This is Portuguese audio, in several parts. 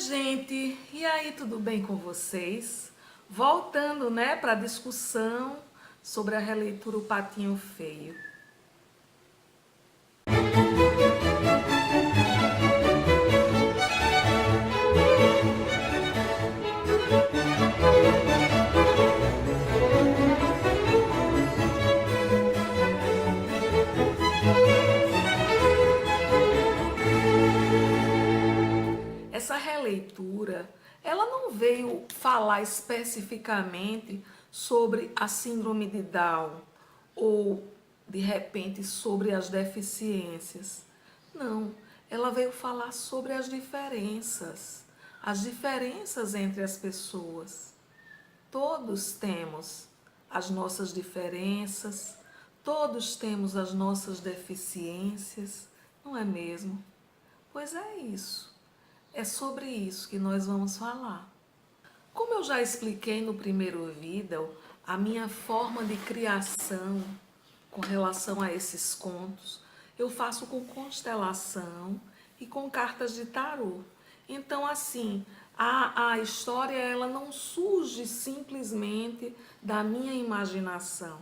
gente, e aí, tudo bem com vocês? Voltando, né, para a discussão sobre a releitura O Patinho Feio. Essa releitura, ela não veio falar especificamente sobre a síndrome de Down ou, de repente, sobre as deficiências. Não, ela veio falar sobre as diferenças entre as pessoas. Todos temos as nossas diferenças, todos temos as nossas deficiências, não é mesmo? Pois é isso. É sobre isso que nós vamos falar. Como eu já expliquei no primeiro vídeo, a minha forma de criação com relação a esses contos, eu faço com constelação e com cartas de tarô. Então, assim, a história ela não surge simplesmente da minha imaginação.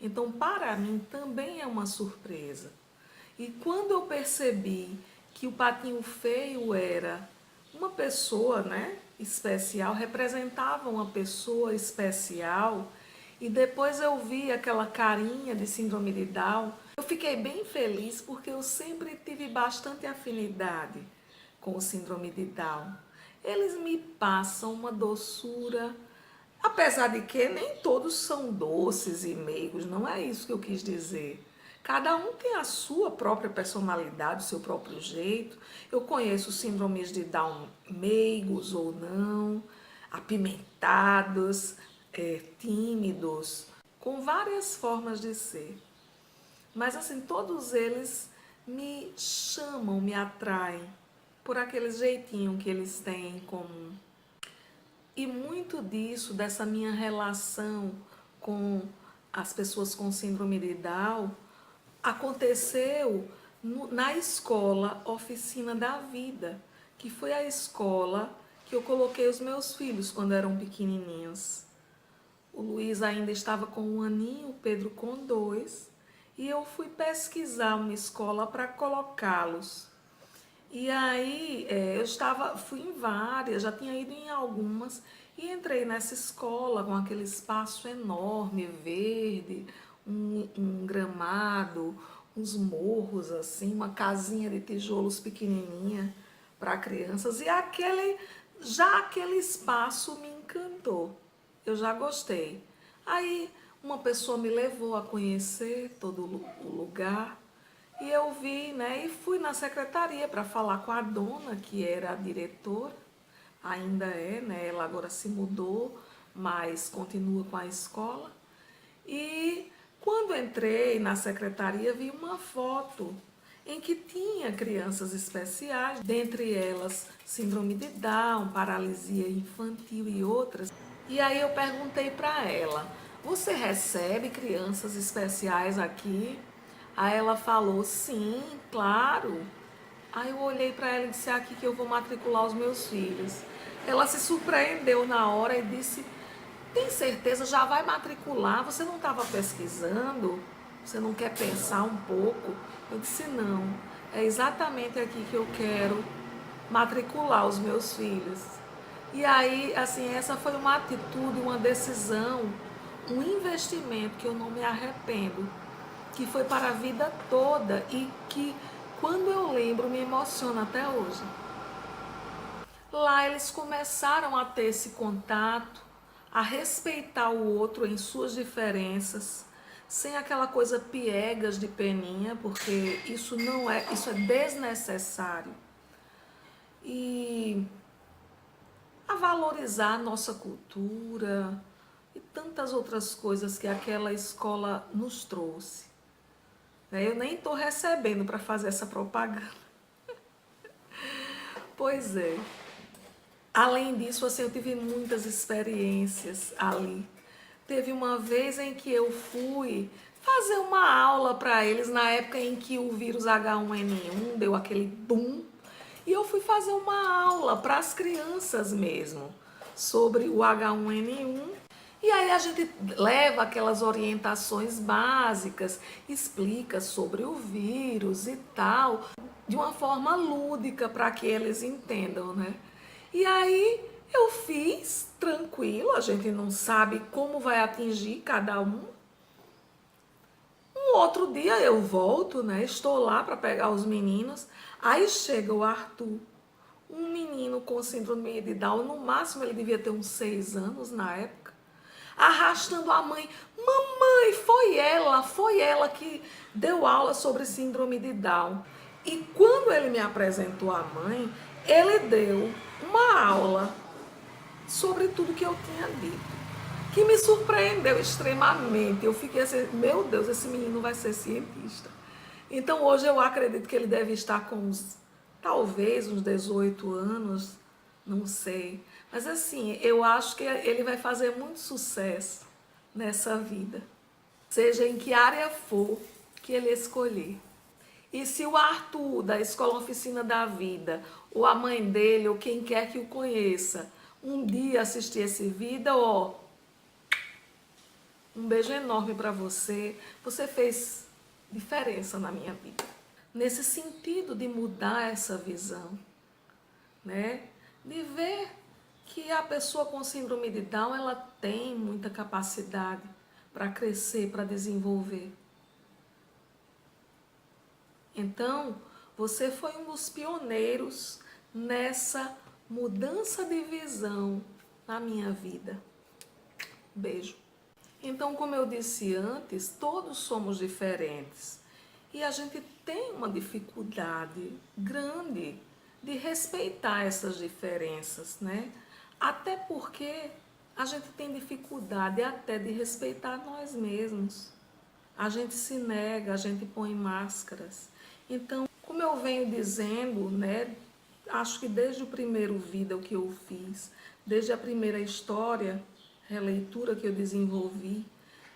Então, para mim, também é uma surpresa. E quando eu percebi que o Patinho Feio era uma pessoa, né, especial, representava uma pessoa especial, e depois eu vi aquela carinha de síndrome de Down, eu fiquei bem feliz porque eu sempre tive bastante afinidade com o síndrome de Down. Eles me passam uma doçura, apesar de que nem todos são doces e meigos, não é isso que eu quis dizer. Cada um tem a sua própria personalidade, o seu próprio jeito. Eu conheço síndromes de Down meigos ou não, apimentados, tímidos, com várias formas de ser. Mas assim, todos eles me chamam, me atraem por aquele jeitinho que eles têm em comum. E muito disso, dessa minha relação com as pessoas com síndrome de Down, aconteceu na escola Oficina da Vida, que foi a escola que eu coloquei os meus filhos quando eram pequenininhos. O Luiz ainda estava com 1 aninho, o Pedro com 2, e eu fui pesquisar uma escola para colocá-los. E aí fui em várias, já tinha ido em algumas e entrei nessa escola com aquele espaço enorme, verde, um gramado, uns morros assim, uma casinha de tijolos pequenininha para crianças e aquele espaço me encantou. Eu já gostei. Aí uma pessoa me levou a conhecer todo o lugar. E eu vi, né, e fui na secretaria para falar com a dona, que era a diretora, ainda é, né, ela agora se mudou, mas continua com a escola. E quando entrei na secretaria, vi uma foto em que tinha crianças especiais, dentre elas síndrome de Down, paralisia infantil e outras. E aí eu perguntei para ela, você recebe crianças especiais aqui? Aí ela falou, sim, claro. Aí eu olhei para ela e disse, aqui que eu vou matricular os meus filhos. Ela se surpreendeu na hora e disse, tem certeza, já vai matricular? Você não estava pesquisando? Você não quer pensar um pouco? Eu disse, não, é exatamente aqui que eu quero matricular os meus filhos. E aí, assim, essa foi uma atitude, uma decisão, um investimento que eu não me arrependo, que foi para a vida toda e que, quando eu lembro, me emociona até hoje. Lá eles começaram a ter esse contato, a respeitar o outro em suas diferenças, sem aquela coisa piegas de peninha, porque isso é desnecessário. E a valorizar a nossa cultura e tantas outras coisas que aquela escola nos trouxe. Eu nem estou recebendo para fazer essa propaganda. Pois é. Além disso, assim, eu tive muitas experiências ali. Teve uma vez em que eu fui fazer uma aula para eles, na época em que o vírus H1N1 deu aquele boom. E eu fui fazer uma aula para as crianças mesmo, sobre o H1N1. E aí a gente leva aquelas orientações básicas, explica sobre o vírus e tal, de uma forma lúdica para que eles entendam, né? E aí eu fiz tranquilo, a gente não sabe como vai atingir cada um. Um outro dia eu volto, né? Estou lá para pegar os meninos. Aí chega o Arthur, um menino com síndrome de Down, no máximo ele devia ter uns 6 anos na época, arrastando a mãe. Mamãe, foi ela que deu aula sobre síndrome de Down. E quando ele me apresentou a mãe, ele deu uma aula sobre tudo que eu tinha dito, que me surpreendeu extremamente. Eu fiquei assim, meu Deus, esse menino vai ser cientista. Então hoje eu acredito que ele deve estar com talvez uns 18 anos, não sei. Mas assim, eu acho que ele vai fazer muito sucesso nessa vida, seja em que área for que ele escolher. E se o Arthur, da Escola Oficina da Vida, ou a mãe dele, ou quem quer que o conheça, um dia assistir esse vídeo, ó, um beijo enorme para você. Você fez diferença na minha vida. Nesse sentido de mudar essa visão, né? De ver que a pessoa com síndrome de Down, ela tem muita capacidade para crescer, para desenvolver. Então, você foi um dos pioneiros nessa mudança de visão na minha vida. Beijo. Então, como eu disse antes, todos somos diferentes. E a gente tem uma dificuldade grande de respeitar essas diferenças, né? Até porque a gente tem dificuldade até de respeitar nós mesmos. A gente se nega, a gente põe máscaras. Então, como eu venho dizendo, né? Acho que desde o primeiro vídeo que eu fiz, desde a primeira história, releitura que eu desenvolvi,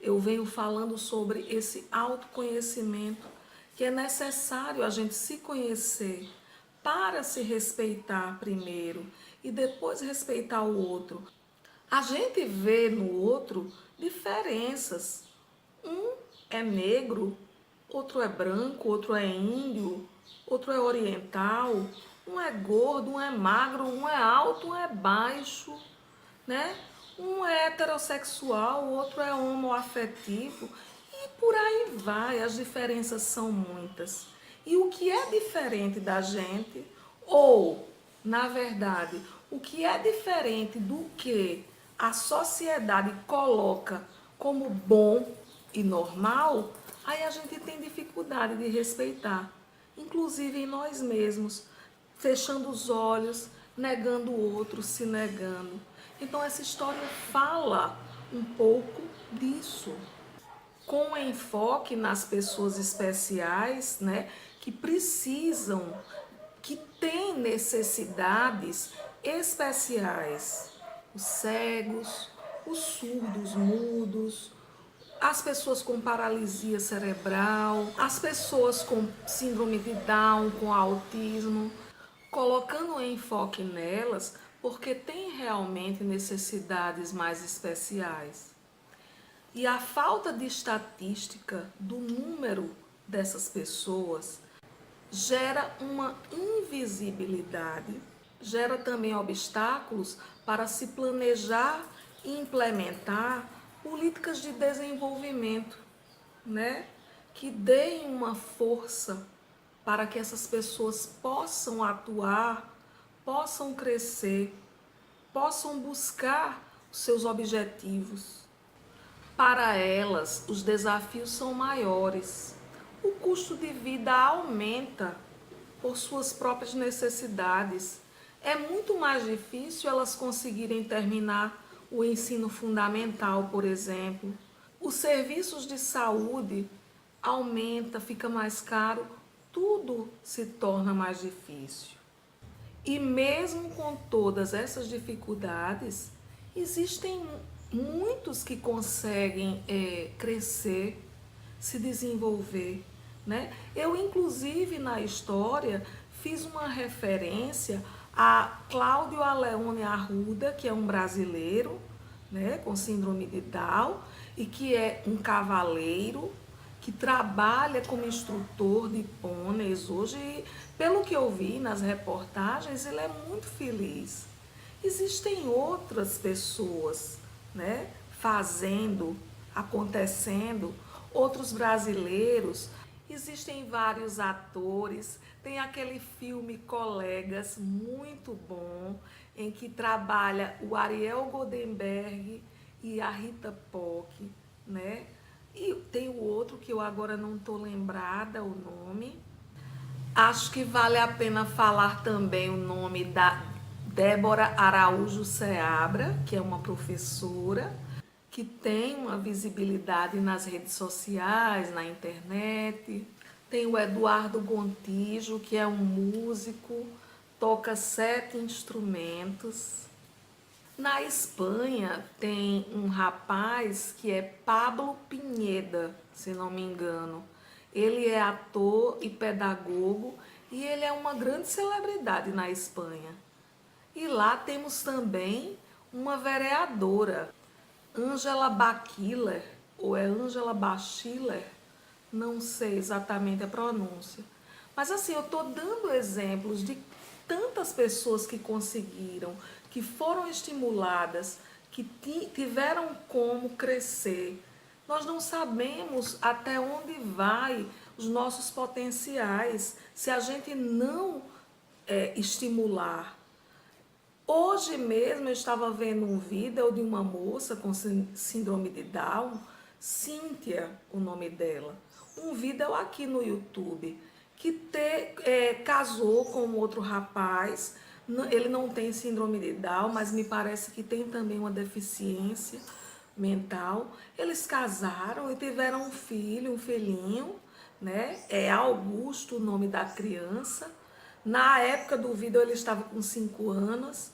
eu venho falando sobre esse autoconhecimento, que é necessário a gente se conhecer para se respeitar primeiro e depois respeitar o outro. A gente vê no outro diferenças. Um é negro, outro é branco, outro é índio, outro é oriental, um é gordo, um é magro, um é alto, um é baixo, né? Um é heterossexual, o outro é homoafetivo e por aí vai, as diferenças são muitas. E o que é diferente da gente, ou, na verdade, o que é diferente do que a sociedade coloca como bom e normal, aí a gente tem dificuldade de respeitar, inclusive em nós mesmos, fechando os olhos, negando o outro, se negando. Então essa história fala um pouco disso, com enfoque nas pessoas especiais, né, que precisam, que têm necessidades especiais, os cegos, os surdos, mudos, as pessoas com paralisia cerebral, as pessoas com síndrome de Down, com autismo, colocando enfoque nelas porque tem realmente necessidades mais especiais. E a falta de estatística do número dessas pessoas gera uma invisibilidade, gera também obstáculos para se planejar e implementar políticas de desenvolvimento, né? Que deem uma força para que essas pessoas possam atuar, possam crescer, possam buscar os seus objetivos. Para elas, os desafios são maiores. O custo de vida aumenta por suas próprias necessidades. É muito mais difícil elas conseguirem terminar o ensino fundamental, por exemplo. Os serviços de saúde aumenta, fica mais caro, tudo se torna mais difícil. E mesmo com todas essas dificuldades, existem muitos que conseguem crescer, se desenvolver, né? Eu, inclusive, na história, fiz uma referência a Cláudio Aleone Arruda, que é um brasileiro, né, com síndrome de Down, e que é um cavaleiro, que trabalha como instrutor de pôneis hoje. E, pelo que eu vi nas reportagens, ele é muito feliz. Existem outras pessoas, né, fazendo, acontecendo, outros brasileiros. Existem vários atores. Tem aquele filme Colegas, muito bom, em que trabalha o Ariel Goldenberg e a Rita Pock, né? E tem o outro que eu agora não estou lembrada o nome. Acho que vale a pena falar também o nome da Débora Araújo Seabra, que é uma professora que tem uma visibilidade nas redes sociais, na internet. Tem o Eduardo Gontijo, que é um músico, toca 7 instrumentos. Na Espanha tem um rapaz que é Pablo Pineda, se não me engano. Ele é ator e pedagogo e ele é uma grande celebridade na Espanha. E lá temos também uma vereadora, Ângela Bachiller, ou é Ângela Bachiller, não sei exatamente a pronúncia. Mas assim, eu estou dando exemplos de tantas pessoas que conseguiram, que foram estimuladas, que tiveram como crescer. Nós não sabemos até onde vai os nossos potenciais se a gente não estimular. Hoje mesmo eu estava vendo um vídeo de uma moça com síndrome de Down, Cíntia, o nome dela. Um vídeo aqui no YouTube que casou com outro rapaz. Ele não tem síndrome de Down, mas me parece que tem também uma deficiência mental. Eles casaram e tiveram um filho, um filhinho, né? É Augusto o nome da criança. Na época do vídeo ele estava com 5 anos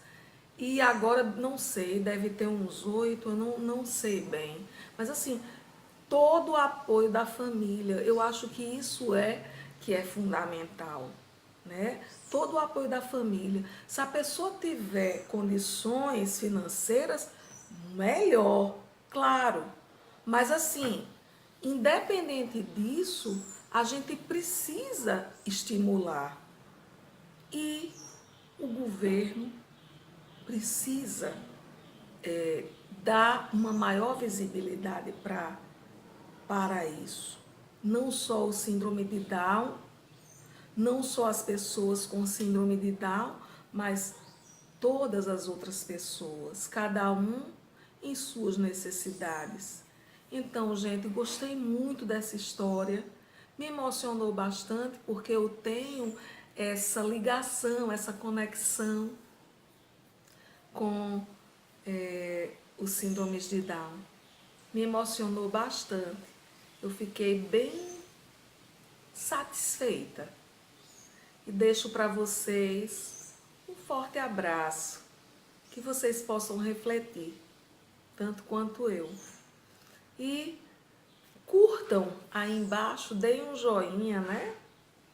e agora não sei, deve ter uns 8, eu não sei bem. Mas assim, todo o apoio da família, eu acho que isso que é fundamental, né? Todo o apoio da família. Se a pessoa tiver condições financeiras, melhor, claro. Mas assim, independente disso, a gente precisa estimular. E o governo precisa dar uma maior visibilidade para isso. Não só o síndrome de Down, não só as pessoas com síndrome de Down, mas todas as outras pessoas, cada um em suas necessidades. Então, gente, gostei muito dessa história, me emocionou bastante porque eu tenho essa ligação, essa conexão com os síndromes de Down. Me emocionou bastante. Eu fiquei bem satisfeita. E deixo para vocês um forte abraço, que vocês possam refletir, tanto quanto eu. E curtam aí embaixo, deem um joinha, né?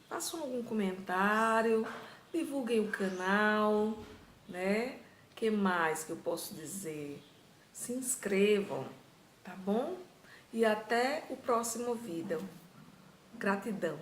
Façam algum comentário, divulguem o canal, né? Que mais que eu posso dizer? Se inscrevam, tá bom? E até o próximo vídeo. Gratidão.